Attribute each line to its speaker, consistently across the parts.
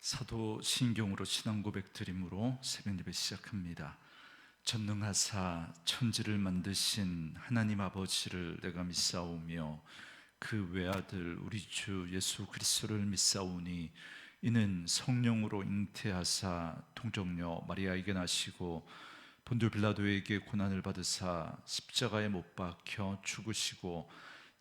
Speaker 1: 사도신경으로 신앙 고백 드림으로 새벽 예배 시작합니다. 전능하사 천지를 만드신 하나님 아버지를 내가 믿사오며 그 외아들 우리 주 예수 그리스도를 믿사오니 이는 성령으로 잉태하사 동정녀 마리아에게 나시고 본디오 빌라도에게 고난을 받으사 십자가에 못 박혀 죽으시고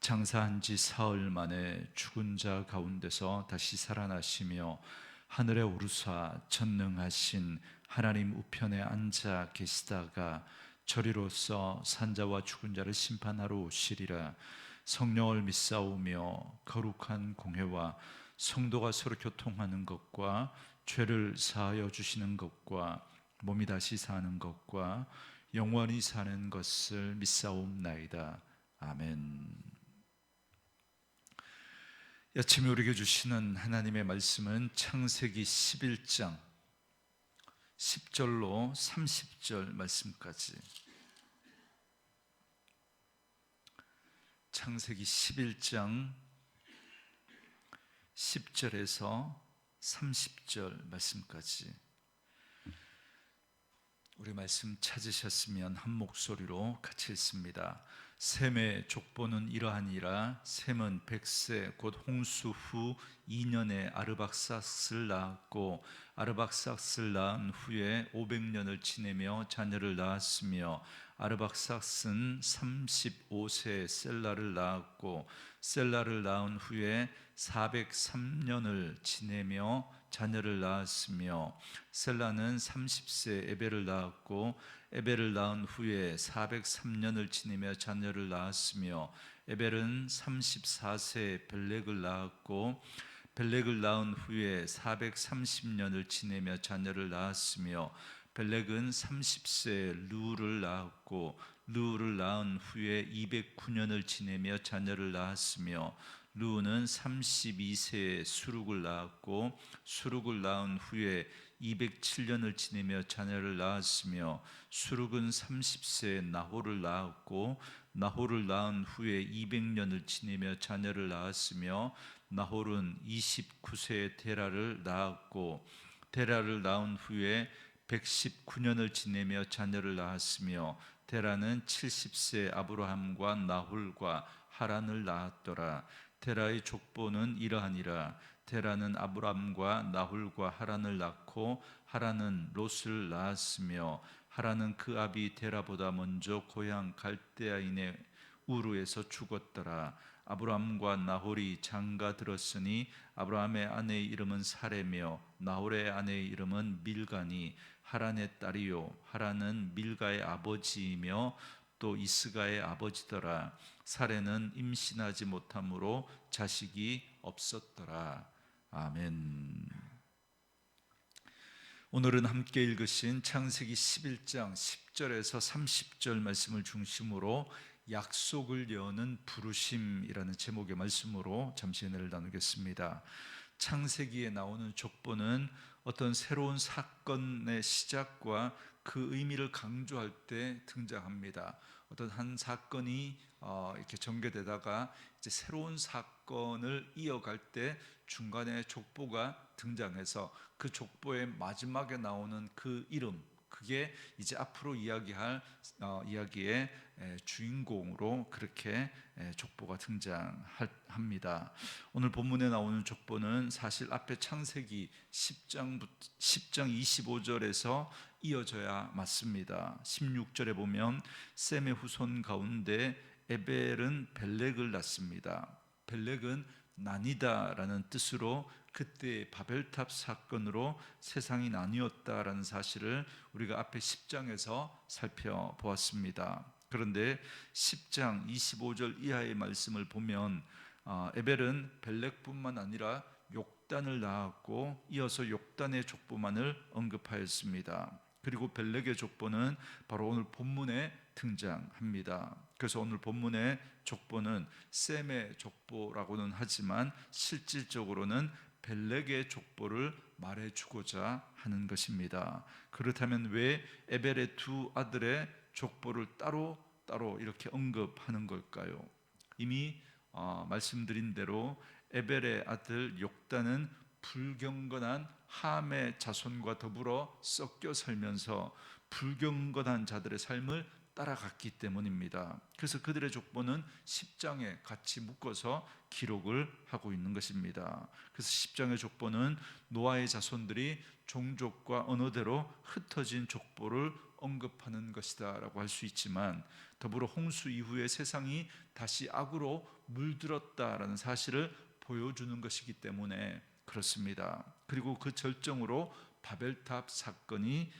Speaker 1: 장사한 지 사흘 만에 죽은 자 가운데서 다시 살아나시며 하늘에 오르사 전능하신 하나님 우편에 앉아 계시다가 저리로서 산자와 죽은 자를 심판하러 오시리라. 성령을 믿사오며 거룩한 공회와 성도가 서로 교통하는 것과 죄를 사하여 주시는 것과 몸이 다시 사는 것과 영원히 사는 것을 믿사옵나이다. 아멘. 이 아침에 우리에게 주시는 하나님의 말씀은 창세기 11장 10절로 30절 말씀까지, 창세기 11장 10절에서 30절 말씀까지. 우리 말씀 찾으셨으면 한 목소리로 같이 읽습니다. 셈의 족보는 이러하니라. 셈은 100세 곧 홍수 후 2년에 아르박삭스를 낳았고 아르박삭스를 낳은 후에 500년을 지내며 자녀를 낳았으며 아르박삭스는 35세에 셀라를 낳았고 셀라를 낳은 후에 403년을 지내며 자녀를 낳았으며 셀라는 30세 에벨을 낳았고 에벨을 낳은 후에 403년을 지내며 자녀를 낳았으며 에벨은 34세에 벨렉을 낳았고 벨렉을 낳은 후에 430년을 지내며 자녀를 낳았으며 벨렉은 30세에 르우를 낳았고 르우를 낳은 후에 209년을 지내며 자녀를 낳았으며 르우는 32세에 수룩을 낳았고 수룩을 낳은 후에 207년을 지내며 자녀를 낳았으며 수룩은 30세에 나홀을 낳았고 나홀을 낳은 후에 200년을 지내며 자녀를 낳았으며 나홀은 29세에 데라를 낳았고 데라를 낳은 후에 119년을 지내며 자녀를 낳았으며 데라는 70세 아브라함과 나홀과 하란을 낳았더라. 데라의 족보는 이러하니라. 데라는 아브람과 나홀과 하란을 낳고 하란은 롯을 낳았으며 하란은 그 아비 데라보다 먼저 고향 갈대아인의 우르에서 죽었더라. 아브람과 나홀이 장가 들었으니 아브라함의 아내의 이름은 사레며 나홀의 아내의 이름은 밀가니 하란의 딸이요 하란은 밀가의 아버지이며 또 이스가의 아버지더라. 사레는 임신하지 못함으로 자식이 없었더라. 아멘. 오늘은 함께 읽으신 창세기 11장 10절에서 30절 말씀을 중심으로 약속을 여는 부르심이라는 제목의 말씀으로 잠시 은혜를 나누겠습니다. 창세기에 나오는 족보는 어떤 새로운 사건의 시작과 그 의미를 강조할 때 등장합니다. 어떤 한 사건이 이렇게 전개되다가 이제 새로운 사건을 이어갈 때 중간에 족보가 등장해서 그 족보의 마지막에 나오는 그 이름, 그게 이제 앞으로 이야기할 이야기의 주인공으로 그렇게 족보가 등장합니다. 오늘 본문에 나오는 족보는 사실 앞에 창세기 10장 25절에서 이어져야 맞습니다. 16절에 보면 셈의 후손 가운데 에벨은 벨렉을 낳습니다. 벨렉은 나뉘다라는 뜻으로 그때 바벨탑 사건으로 세상이 나뉘었다라는 사실을 우리가 앞에 10장에서 살펴보았습니다. 그런데 10장 25절 이하의 말씀을 보면 에벨은 벨렉뿐만 아니라 욕단을 낳았고 이어서 욕단의 족보만을 언급하였습니다. 그리고 벨렉의 족보는 바로 오늘 본문에 등장합니다. 그래서 오늘 본문의 족보는 셈의 족보라고는 하지만 실질적으로는 벨렉의 족보를 말해주고자 하는 것입니다. 그렇다면 왜 에벨의 두 아들의 족보를 따로 이렇게 언급하는 걸까요? 이미 말씀드린 대로 에벨의 아들 욕단은 불경건한 함의 자손과 더불어 섞여 살면서 불경건한 자들의 삶을 따라갔기 때문입니다. 그래서 그들의 족보는 10장에 같이 묶어서 기록을 하고 있는 것입니다. 그래서 10장의 족보는 노아의 자손들이 종족과 언어대로 흩어진 족보를 언급하는 것이다 라고 할 수 있지만, 더불어 홍수 이후에 세상이 다시 악으로 물들었다라는 사실을 보여주는 것이기 때문에 그렇습니다. 그리고 그 절정으로 바벨탑 사건이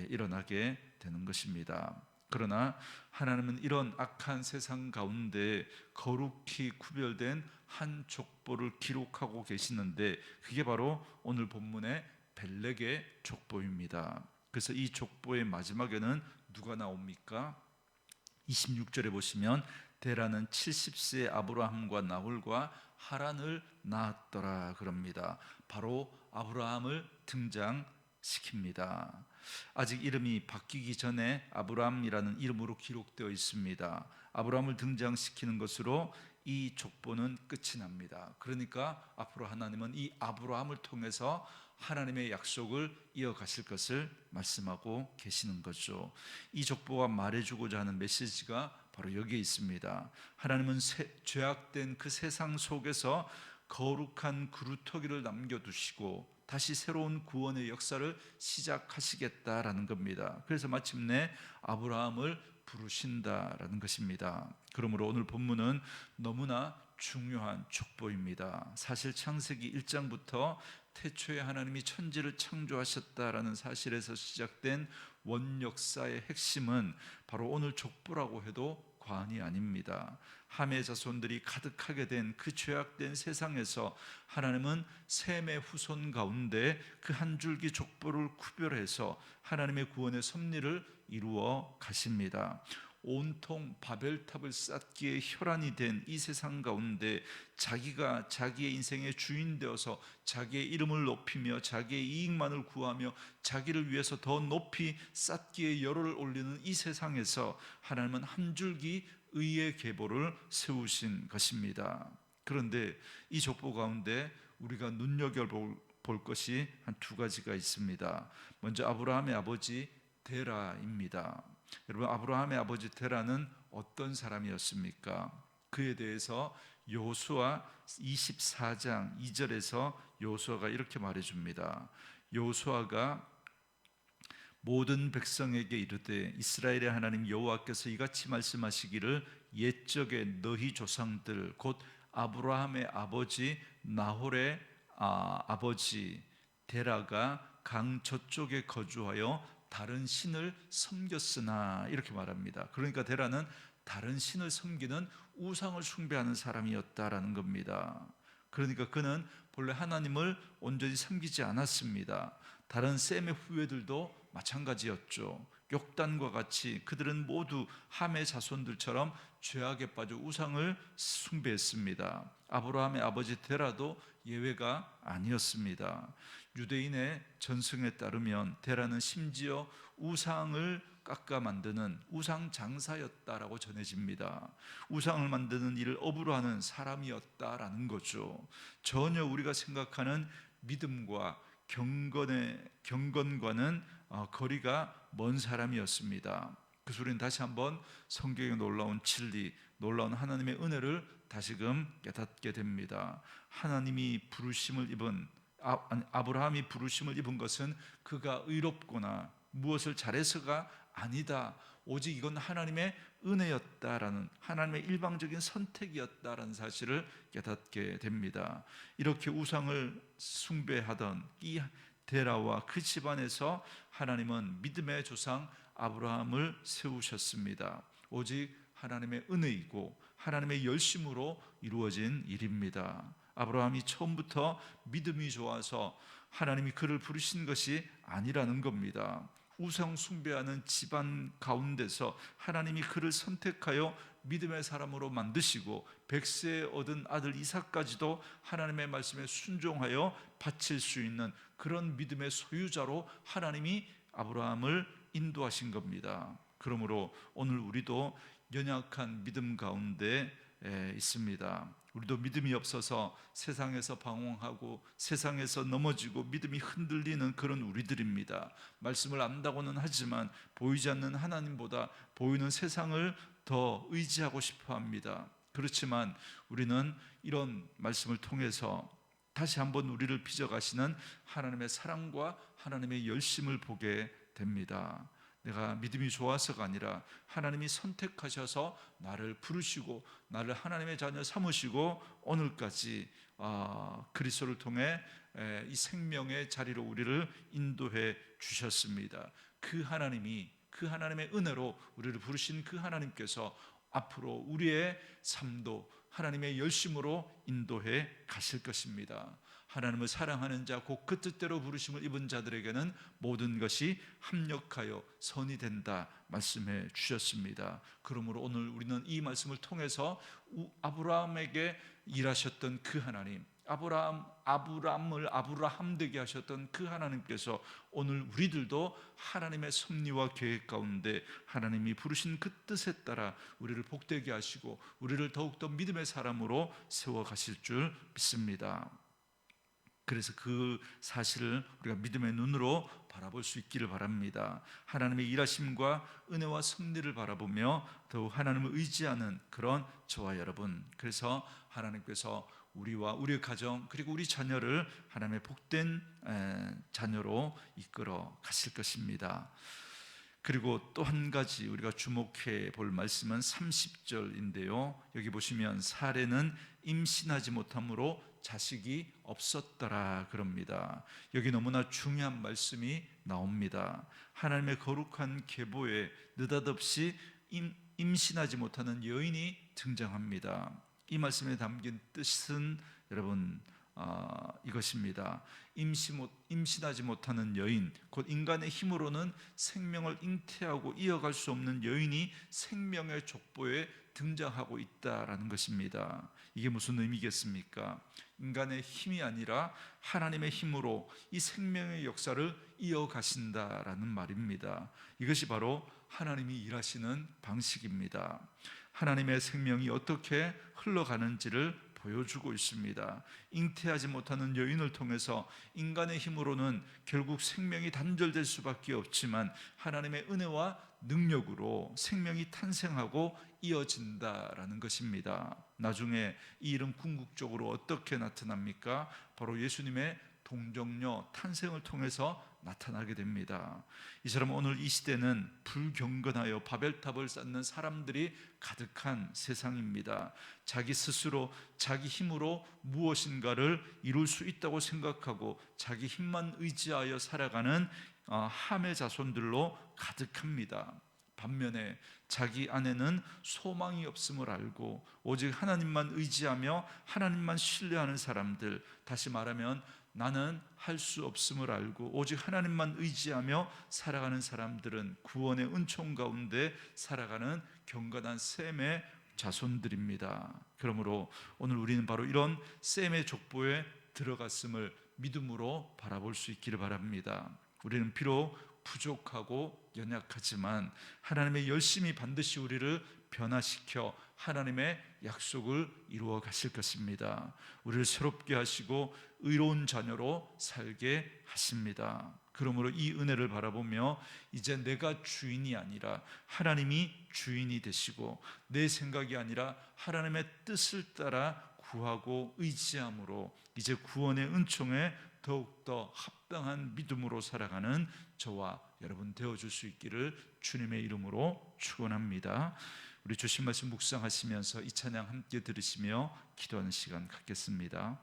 Speaker 1: 일어나게 되는 것입니다. 그러나 하나님은 이런 악한 세상 가운데 거룩히 구별된 한 족보를 기록하고 계시는데, 그게 바로 오늘 본문의 벨렉의 족보입니다. 그래서 이 족보의 마지막에는 누가 나옵니까? 26절에 보시면 데라는 70세 아브라함과 나홀과 하란을 낳았더라 그럽니다. 바로 아브라함을 등장시킵니다. 아직 이름이 바뀌기 전에 아브라함이라는 이름으로 기록되어 있습니다. 아브라함을 등장시키는 것으로 이 족보는 끝이 납니다. 그러니까 앞으로 하나님은 이 아브라함을 통해서 하나님의 약속을 이어가실 것을 말씀하고 계시는 거죠. 이 족보가 말해주고자 하는 메시지가 바로 여기에 있습니다. 하나님은 죄악된 그 세상 속에서 거룩한 그루터기를 남겨두시고 다시 새로운 구원의 역사를 시작하시겠다라는 겁니다. 그래서 마침내 아브라함을 부르신다라는 것입니다. 그러므로 오늘 본문은 너무나 중요한 족보입니다. 사실 창세기 1장부터 태초에 하나님이 천지를 창조하셨다라는 사실에서 시작된 원역사의 핵심은 바로 오늘 족보라고 해도 과언이 아닙니다. 함의 자손들이 가득하게 된 그 죄악된 세상에서 하나님은 셈의 후손 가운데 그 한 줄기 족보를 구별해서 하나님의 구원의 섭리를 이루어 가십니다. 온통 바벨탑을 쌓기에 혈안이 된 이 세상 가운데 자기가 자기의 인생의 주인 되어서 자기의 이름을 높이며 자기의 이익만을 구하며 자기를 위해서 더 높이 쌓기에 열을 올리는 이 세상에서 하나님은 한 줄기 의의 계보를 세우신 것입니다. 그런데 이 족보 가운데 우리가 눈여겨볼 것이 한 두 가지가 있습니다. 먼저 아브라함의 아버지 데라입니다. 여러분, 아브라함의 아버지 데라는 어떤 사람이었습니까? 그에 대해서 여호수아 24장 2절에서 여호수아가 이렇게 말해줍니다. 여호수아가 모든 백성에게 이르되 이스라엘의 하나님 여호와께서 이같이 말씀하시기를 옛적에 너희 조상들 곧 아브라함의 아버지 나홀의 아버지 데라가 강 저쪽에 거주하여 다른 신을 섬겼으나, 이렇게 말합니다. 그러니까 데라는 다른 신을 섬기는 우상을 숭배하는 사람이었다라는 겁니다. 그러니까 그는 본래 하나님을 온전히 섬기지 않았습니다. 다른 셈의 후예들도 마찬가지였죠. 욕단과 같이 그들은 모두 함의 자손들처럼 죄악에 빠져 우상을 숭배했습니다. 아브라함의 아버지 데라도 예외가 아니었습니다. 유대인의 전승에 따르면 데라는 심지어 우상을 깎아 만드는 우상 장사였다라고 전해집니다. 우상을 만드는 일을 업으로 하는 사람이었다라는 거죠. 전혀 우리가 생각하는 믿음과 경건과는 거리가 먼 사람이었습니다. 그 소리는 다시 한번 성경에 놀라운 진리, 놀라운 하나님의 은혜를 다시금 깨닫게 됩니다. 하나님이 부르심을 입은 아브라함이 부르심을 입은 것은 그가 의롭거나 무엇을 잘해서가 아니다. 오직 이건 하나님의 은혜였다라는, 하나님의 일방적인 선택이었다라는 사실을 깨닫게 됩니다. 이렇게 우상을 숭배하던 이 데라와 그 집안에서 하나님은 믿음의 조상 아브라함을 세우셨습니다. 오직 하나님의 은혜이고 하나님의 열심으로 이루어진 일입니다. 아브라함이 처음부터 믿음이 좋아서 하나님이 그를 부르신 것이 아니라는 겁니다. 우상 숭배하는 집안 가운데서 하나님이 그를 선택하여 믿음의 사람으로 만드시고 100세에 얻은 아들 이삭까지도 하나님의 말씀에 순종하여 바칠 수 있는 그런 믿음의 소유자로 하나님이 아브라함을 인도하신 겁니다. 그러므로 오늘 우리도 연약한 믿음 가운데 있습니다. 우리도 믿음이 없어서 세상에서 방황하고 세상에서 넘어지고 믿음이 흔들리는 그런 우리들입니다. 말씀을 안다고는 하지만 보이지 않는 하나님보다 보이는 세상을 더 의지하고 싶어 합니다. 그렇지만 우리는 이런 말씀을 통해서 다시 한번 우리를 빚어가시는 하나님의 사랑과 하나님의 열심을 보게 됩니다. 내가 믿음이 좋아서가 아니라 하나님이 선택하셔서 나를 부르시고 나를 하나님의 자녀 삼으시고 오늘까지 그리스도를 통해 이 생명의 자리로 우리를 인도해 주셨습니다. 그 하나님의 은혜로 우리를 부르신 그 하나님께서 앞으로 우리의 삶도 하나님의 열심으로 인도해 가실 것입니다. 하나님을 사랑하는 자 곧 그 뜻대로 부르심을 입은 자들에게는 모든 것이 합력하여 선이 된다 말씀해 주셨습니다. 그러므로 오늘 우리는 이 말씀을 통해서 아브라함에게 일하셨던 그 하나님, 아브라함을 아브라함 되게 하셨던 그 하나님께서 오늘 우리들도 하나님의 섭리와 계획 가운데 하나님이 부르신 그 뜻에 따라 우리를 복되게 하시고 우리를 더욱더 믿음의 사람으로 세워 가실 줄 믿습니다. 그래서 그 사실을 우리가 믿음의 눈으로 바라볼 수 있기를 바랍니다. 하나님의 일하심과 은혜와 섭리를 바라보며 더욱 하나님을 의지하는 그런 저와 여러분, 그래서 하나님께서 우리와 우리의 가정 그리고 우리 자녀를 하나님의 복된 자녀로 이끌어 가실 것입니다. 그리고 또 한 가지 우리가 주목해 볼 말씀은 30절인데요 여기 보시면 사례는 임신하지 못함으로 자식이 없었더라 그럽니다. 여기 너무나 중요한 말씀이 나옵니다. 하나님의 거룩한 계보에 느닷없이 임신하지 못하는 여인이 등장합니다. 이 말씀에 담긴 뜻은 여러분 이것입니다. 임신하지 못하는 여인, 곧 인간의 힘으로는 생명을 잉태하고 이어갈 수 없는 여인이 생명의 족보에 등장하고 있다라는 것입니다. 이게 무슨 의미겠습니까? 인간의 힘이 아니라 하나님의 힘으로 이 생명의 역사를 이어가신다라는 말입니다. 이것이 바로 하나님이 일하시는 방식입니다. 하나님의 생명이 어떻게 흘러가는지를 보여주고 있습니다. 잉태하지 못하는 여인을 통해서 인간의 힘으로는 결국 생명이 단절될 수밖에 없지만 하나님의 은혜와 능력으로 생명이 탄생하고 이어진다라는 것입니다. 나중에 이 일은 궁극적으로 어떻게 나타납니까? 바로 예수님의 동정녀 탄생을 통해서 나타나게 됩니다. 이처럼 오늘 이 시대는 불경건하여 바벨탑을 쌓는 사람들이 가득한 세상입니다. 자기 스스로 자기 힘으로 무엇인가를 이룰 수 있다고 생각하고 자기 힘만 의지하여 살아가는 함의 자손들로 가득합니다. 반면에 자기 안에는 소망이 없음을 알고 오직 하나님만 의지하며 하나님만 신뢰하는 사람들, 다시 말하면 나는 할 수 없음을 알고 오직 하나님만 의지하며 살아가는 사람들은 구원의 은총 가운데 살아가는 경건한 셈의 자손들입니다. 그러므로 오늘 우리는 바로 이런 셈의 족보에 들어갔음을 믿음으로 바라볼 수 있기를 바랍니다. 우리는 비록 부족하고 연약하지만 하나님의 열심히 반드시 우리를 변화시켜 하나님의 약속을 이루어 가실 것입니다. 우리를 새롭게 하시고 의로운 자녀로 살게 하십니다. 그러므로 이 은혜를 바라보며 이제 내가 주인이 아니라 하나님이 주인이 되시고 내 생각이 아니라 하나님의 뜻을 따라 구하고 의지함으로 이제 구원의 은총에 더욱더 합당한 믿음으로 살아가는 저와 여러분 되어줄 수 있기를 주님의 이름으로 축원합니다. 우리 주신 말씀 묵상하시면서 이 찬양 함께 들으시며 기도하는 시간 갖겠습니다.